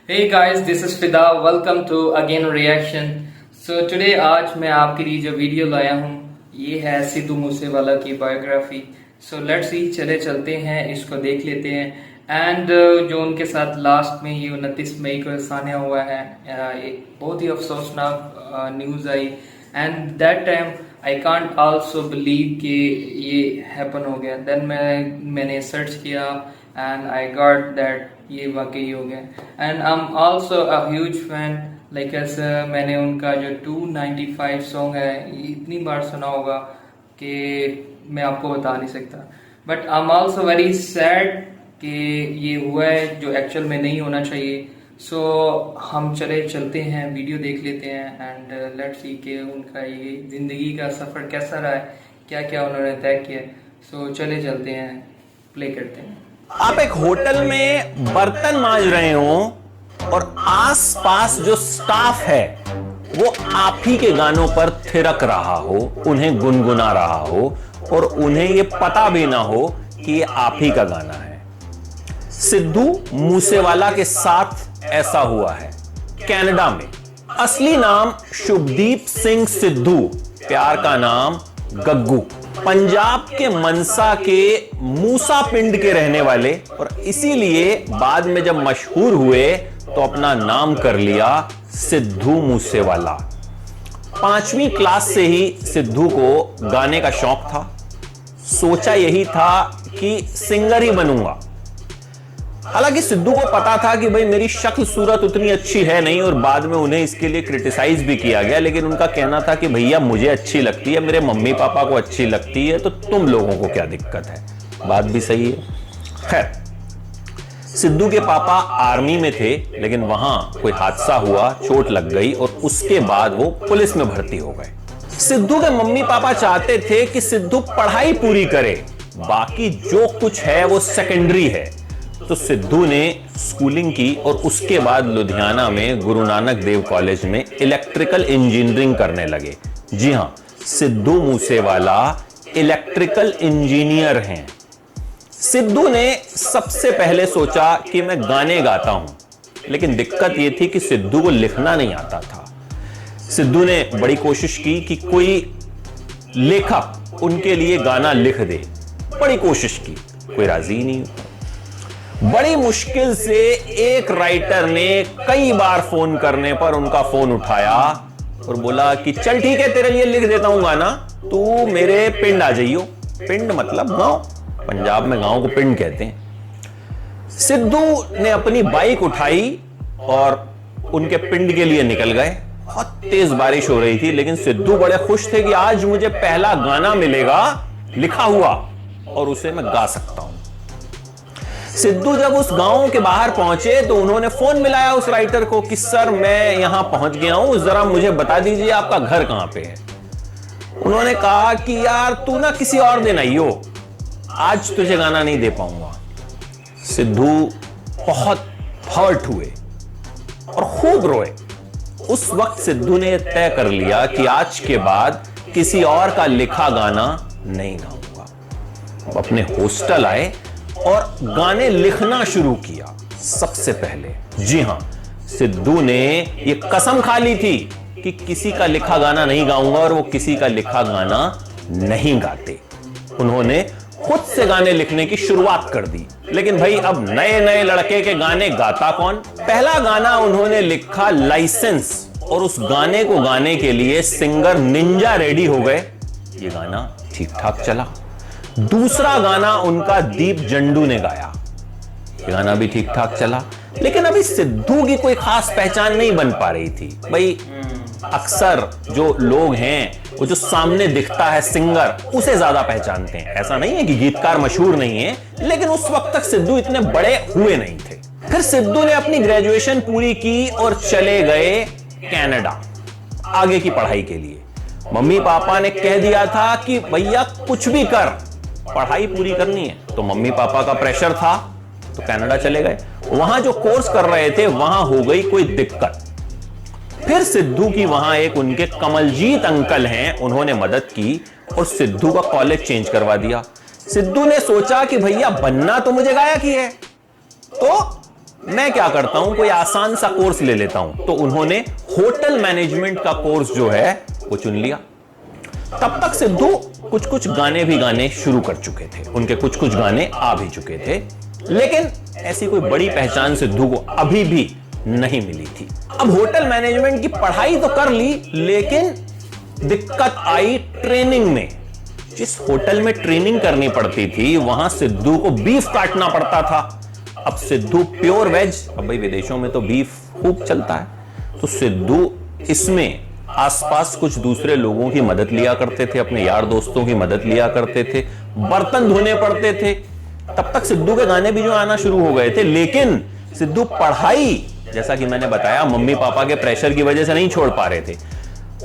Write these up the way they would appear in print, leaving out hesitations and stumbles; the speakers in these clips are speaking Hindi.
Hey guys, this is Fida. Welcome to again reaction. So today आज मैं आपके लिए जो वीडियो लाया हूँ ये है सिद्धू मूसेवाला की बायोग्राफी. So let's see, चले चलते हैं, इसको देख लेते हैं. एंड जो उनके साथ लास्ट में ये 29 मई को सान्या हुआ है, एक बहुत ही अफसोसनाक न्यूज़ आई. And that time I can't also believe कि ये हैपन हो गया. देन मैंने सर्च किया एंड आई गॉट दैट ये वाकई हो गया. And I am also a huge fan. Like मैंने उनका जो 295 सॉन्ग है इतनी बार सुना होगा कि मैं आपको बता नहीं सकता. But I am also very sad कि ये हुआ है जो एक्चुअल में नहीं होना चाहिए. सो हम चलते हैं, वीडियो देख लेते हैं एंड लेट्स सी कि उनका ये ज़िंदगी का सफ़र कैसा रहा है, क्या क्या उन्होंने तय किया. सो चलते हैं, प्ले करते हैं. आप एक होटल में बर्तन मांज रहे हो और आसपास जो स्टाफ है वो आप ही के गानों पर थिरक रहा हो, उन्हें गुनगुना रहा हो और उन्हें ये पता भी ना हो कि ये आप ही का गाना है. सिद्धू मूसेवाला के साथ ऐसा हुआ है कनाडा में. असली नाम शुभदीप सिंह सिद्धू, प्यार का नाम गग्गू. पंजाब के मनसा के मूसा पिंड के रहने वाले और इसीलिए बाद में जब मशहूर हुए तो अपना नाम कर लिया सिद्धू मूसेवाला. 5वीं क्लास से ही सिद्धू को गाने का शौक था. सोचा यही था कि सिंगर ही बनूंगा. हालांकि सिद्धू को पता था कि भाई मेरी शक्ल सूरत उतनी अच्छी है नहीं और बाद में उन्हें इसके लिए क्रिटिसाइज भी किया गया, लेकिन उनका कहना था कि भैया मुझे अच्छी लगती है, मेरे मम्मी पापा को अच्छी लगती है, तो तुम लोगों को क्या दिक्कत है. बात भी सही है. खैर, सिद्धू के पापा आर्मी में थे लेकिन वहां कोई हादसा हुआ, चोट लग गई और उसके बाद वो पुलिस में भर्ती हो गए. सिद्धू के मम्मी पापा चाहते थे कि सिद्धू पढ़ाई पूरी करे, बाकी जो कुछ है वो सेकेंडरी है. तो सिद्धू ने स्कूलिंग की और उसके बाद लुधियाना में गुरु नानक देव कॉलेज में इलेक्ट्रिकल इंजीनियरिंग करने लगे. जी हां, सिद्धू मूसेवाला इलेक्ट्रिकल इंजीनियर हैं. सिद्धू ने सबसे पहले सोचा कि मैं गाने गाता हूं, लेकिन दिक्कत यह थी कि सिद्धू को लिखना नहीं आता था. सिद्धू ने बड़ी कोशिश की कि कोई लेखक उनके लिए गाना लिख दे. बड़ी कोशिश की, कोई राजी नहीं हुआ. बड़ी मुश्किल से एक राइटर ने कई बार फोन करने पर उनका फोन उठाया और बोला कि चल ठीक है, तेरे लिए लिख देता हूं गाना, तू मेरे पिंड आ जाइयो. पिंड मतलब गांव, पंजाब में गांव को पिंड कहते हैं. सिद्धू ने अपनी बाइक उठाई और उनके पिंड के लिए निकल गए. बहुत तेज बारिश हो रही थी लेकिन सिद्धू बड़े खुश थे कि आज मुझे पहला गाना मिलेगा लिखा हुआ और उसे मैं गा सकता हूं. सिद्धू जब उस गांव के बाहर पहुंचे तो उन्होंने फोन मिलाया उस राइटर को कि सर मैं यहां पहुंच गया हूं, जरा मुझे बता दीजिए आपका घर कहां पे है. उन्होंने कहा कि यार तू ना किसी और दिन आइयो, आज तुझे गाना नहीं दे पाऊंगा. सिद्धू बहुत हर्ट हुए और खूब रोए. उस वक्त सिद्धू ने तय कर लिया कि आज के बाद किसी और का लिखा गाना नहीं गाऊंगा. अपने हॉस्टल आए और गाने लिखना शुरू किया सबसे पहले. जी हां, सिद्धू ने यह कसम खा ली थी कि किसी का लिखा गाना नहीं गाऊंगा और वो किसी का लिखा गाना नहीं गाते. उन्होंने खुद से गाने लिखने की शुरुआत कर दी. लेकिन भाई अब नए नए लड़के के गाने गाता कौन. पहला गाना उन्होंने लिखा लाइसेंस और उस गाने को गाने के लिए सिंगर निंजा रेडी हो गए. ये गाना ठीक ठाक चला. दूसरा गाना उनका दीप जंडू ने गाया. ये गाना भी ठीक ठाक चला. लेकिन अभी सिद्धू की कोई खास पहचान नहीं बन पा रही थी. भाई अक्सर जो लोग हैं वो जो सामने दिखता है सिंगर उसे ज्यादा पहचानते हैं. ऐसा नहीं है कि गीतकार मशहूर नहीं है, लेकिन उस वक्त तक सिद्धू इतने बड़े हुए नहीं थे. फिर सिद्धू ने अपनी ग्रेजुएशन पूरी की और चले गए कनाडा आगे की पढ़ाई के लिए. मम्मी पापा ने कह दिया था कि भैया कुछ भी कर, पढ़ाई पूरी करनी है. तो मम्मी पापा का प्रेशर था तो कनाडा चले गए. वहां जो कोर्स कर रहे थे वहां हो गई कोई दिक्कत. फिर सिद्धू की वहां एक उनके कमलजीत अंकल हैं, उन्होंने मदद की और सिद्धू का कॉलेज चेंज करवा दिया. सिद्धू ने सोचा कि भैया बनना तो मुझे गायक ही है, तो मैं क्या करता हूं, कोई आसान सा कोर्स ले लेता हूं। तो उन्होंने होटल मैनेजमेंट का कोर्स जो है वो चुन लिया। तब तक सिद्धू कुछ कुछ गाने भी गाने शुरू कर चुके थे, उनके कुछ कुछ गाने आ भी चुके थे, लेकिन ऐसी कोई बड़ी पहचान सिद्धू को अभी भी नहीं मिली थी। अब होटल मैनेजमेंट की पढ़ाई तो कर ली, लेकिन दिक्कत आई ट्रेनिंग में। जिस होटल में ट्रेनिंग करनी पड़ती थी वहां सिद्धू को बीफ काटना पड़ता था। अब सिद्धू प्योर वेज, अब भाई विदेशों में तो बीफ खूब चलता है, तो सिद्धू इसमें आसपास कुछ दूसरे लोगों की मदद लिया करते थे, अपने यार दोस्तों की मदद लिया करते थे, बर्तन धोने पड़ते थे। तब तक सिद्धू के गाने भी जो आना शुरू हो गए थे, लेकिन सिद्धू पढ़ाई, जैसा कि मैंने बताया, मम्मी पापा के प्रेशर की वजह से नहीं छोड़ पा रहे थे।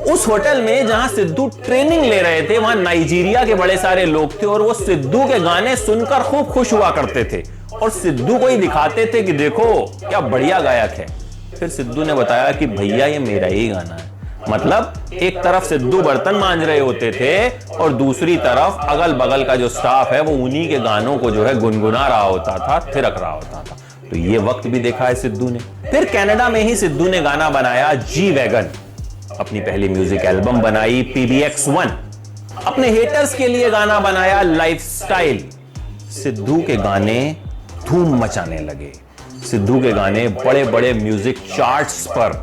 उस होटल में जहां सिद्धू ट्रेनिंग ले रहे थे वहां नाइजीरिया के बड़े सारे लोग थे और वो सिद्धू के गाने सुनकर खूब खुश हुआ करते थे और सिद्धू को ही दिखाते थे कि देखो क्या बढ़िया गायक है। फिर सिद्धू ने बताया कि भैया ये मेरा ही गाना है। मतलब एक तरफ सिद्धू बर्तन मांज रहे होते थे और दूसरी तरफ अगल बगल का जो स्टाफ है वो उन्हीं के गानों को जो है गुनगुना रहा होता था, थिरक रहा होता था। तो ये वक्त भी देखा है सिद्धू ने। फिर कनाडा में ही सिद्धू ने गाना बनाया जी वैगन, अपनी पहली म्यूजिक एल्बम बनाई PBX1, अपने हेटर्स के लिए गाना बनाया लाइफस्टाइल। सिद्धू के गाने धूम मचाने लगे, सिद्धू के गाने बड़े बड़े म्यूजिक चार्ट्स पर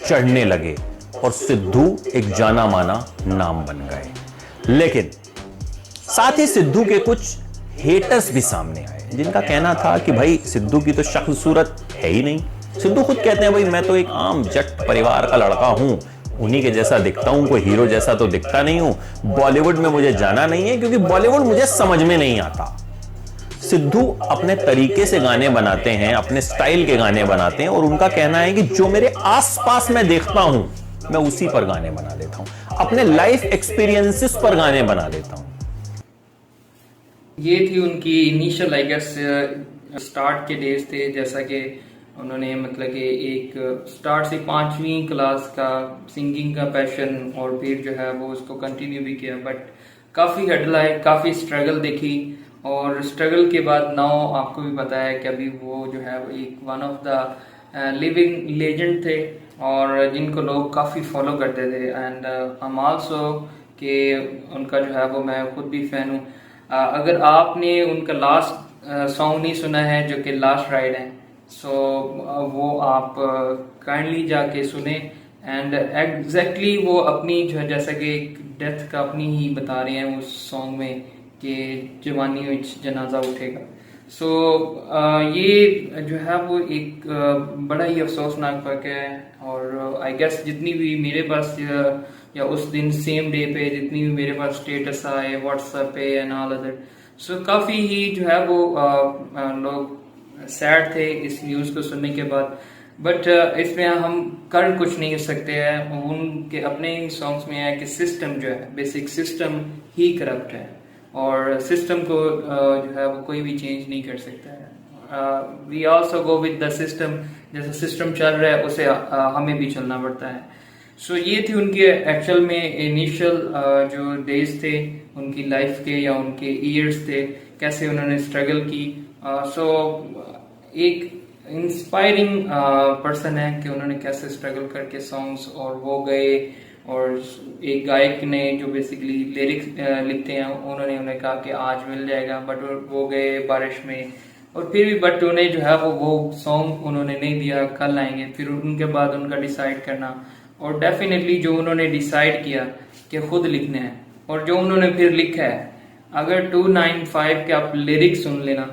चढ़ने लगे और सिद्धू एक जाना माना नाम बन गए। लेकिन साथ ही सिद्धू के कुछ हेटर्स भी सामने आए, जिनका कहना था कि भाई सिद्धू की तो शक्ल सूरत है ही नहीं। सिद्धू खुद कहते हैं भाई मैं तो एक आम जट परिवार का लड़का हूं, उन्हीं के जैसा दिखता हूं, कोई हीरो जैसा तो दिखता नहीं हूं। बॉलीवुड में मुझे जाना नहीं है क्योंकि बॉलीवुड मुझे समझ में नहीं आता। सिद्धू अपने तरीके से गाने बनाते हैं, अपने स्टाइल के गाने बनाते हैं और उनका कहना है कि जो मेरे आसपास मैं देखता हूं मैं उसी पर गाने बना देता हूं, अपने लाइफ एक्सपीरियंसेस पर गाने बना देता हूं। ये थी उनकी इनिशियल आई गेस स्टार्ट के डेज थे, जैसा कि उन्होंने मतलब कि एक स्टार्ट से 5वीं क्लास का सिंगिंग का पैशन और फिर जो है वो उसको कंटिन्यू भी किया, बट काफ़ी हडल आए, काफ़ी स्ट्रगल देखी और स्ट्रगल के बाद नाउ आपको भी पता है कि अभी वो जो है एक one of the living legend थे और जिनको लोग काफ़ी फॉलो करते थे। एंड आई एम आल्सो कि उनका जो है वो मैं खुद भी फ़ैन हूँ। अगर आपने उनका लास्ट सॉन्ग नहीं सुना है जो कि लास्ट राइड है, सो वो आप काइंडली जाके सुने। एंड एग्जैक्टली वो अपनी जो है जैसा कि डेथ का अपनी ही बता रहे हैं उस सॉन्ग में कि जवानी विच जनाजा उठेगा। सो ये जो है वो एक बड़ा ही अफसोसनाक वाक़या है और आई गेस जितनी भी मेरे पास या उस दिन सेम डे पे जितनी भी मेरे पास स्टेटस आए व्हाट्सएप पे एंड ऑल अदर, सो काफ़ी ही जो है वो लोग सैड थे इस न्यूज़ को सुनने के बाद। बट इसमें हम कर कुछ नहीं सकते हैं। उनके अपने ही सॉन्ग्स में है कि सिस्टम जो है बेसिक सिस्टम ही करप्ट है और सिस्टम को जो है वो कोई भी चेंज नहीं कर सकता है। We also go with the system, जैसा सिस्टम चल रहा है उसे हमें भी चलना पड़ता है। सो ये थी उनके एक्चुअल में इनिशियल जो डेज थे उनकी लाइफ के या उनके ईयर्स थे, कैसे उन्होंने स्ट्रगल की। सो एक इंस्पायरिंग पर्सन है कि उन्होंने कैसे स्ट्रगल करके सॉन्ग्स और वो गए और एक गायक ने जो बेसिकली लिरिक्स लिखते हैं उन्होंने उन्हें कहा कि आज मिल जाएगा, बट वो गए बारिश में और फिर भी बट उन्हें जो है वो सॉन्ग उन्होंने नहीं दिया, कल आएंगे। फिर उनके बाद उनका डिसाइड करना और डेफिनेटली जो उन्होंने डिसाइड किया कि खुद लिखना है और जो उन्होंने फिर लिखा है, अगर 295 के आप लिरिक्स सुन लेना,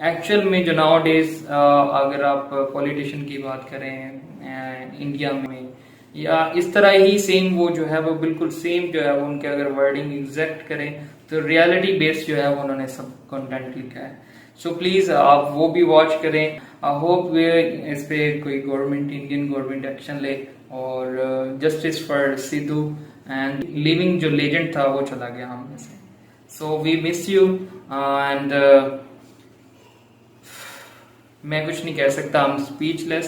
एक्चुअल में जो नाउ डेज अगर आप पॉलिटिशियन की बात करें इंडिया में या इस तरह ही सेम वो जो है वो बिल्कुल सेम जो है वो उनके अगर वर्डिंग एग्जैक्ट करें तो रियलिटी बेस्ड जो है वो उन्होंने सब कंटेंट लिखा है। सो प्लीज आप वो भी वॉच करें। आई होप इस पे कोई गवर्नमेंट इंडियन गवर्नमेंट एक्शन ले और justice for Sidhu and living जो लेजेंड था वो चला गया हम में से। So we miss you and मैं कुछ नहीं कह सकता, आई एम स्पीचलेस।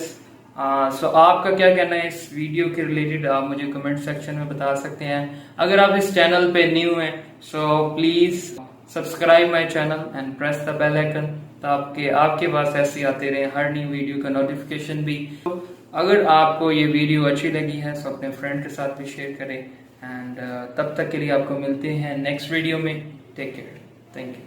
सो आपका क्या कहना है इस वीडियो के रिलेटेड आप मुझे कमेंट सेक्शन में बता सकते हैं। अगर आप इस चैनल पे न्यू हैं so please subscribe my channel and press the bell icon तो आपके पास ऐसे आते रहे हर न्यू वीडियो का नोटिफिकेशन भी। तो अगर आपको ये वीडियो अच्छी लगी है तो अपने फ्रेंड के साथ भी शेयर करें। एंड तब तक के लिए आपको मिलते हैं नेक्स्ट वीडियो में। Take care, thank you.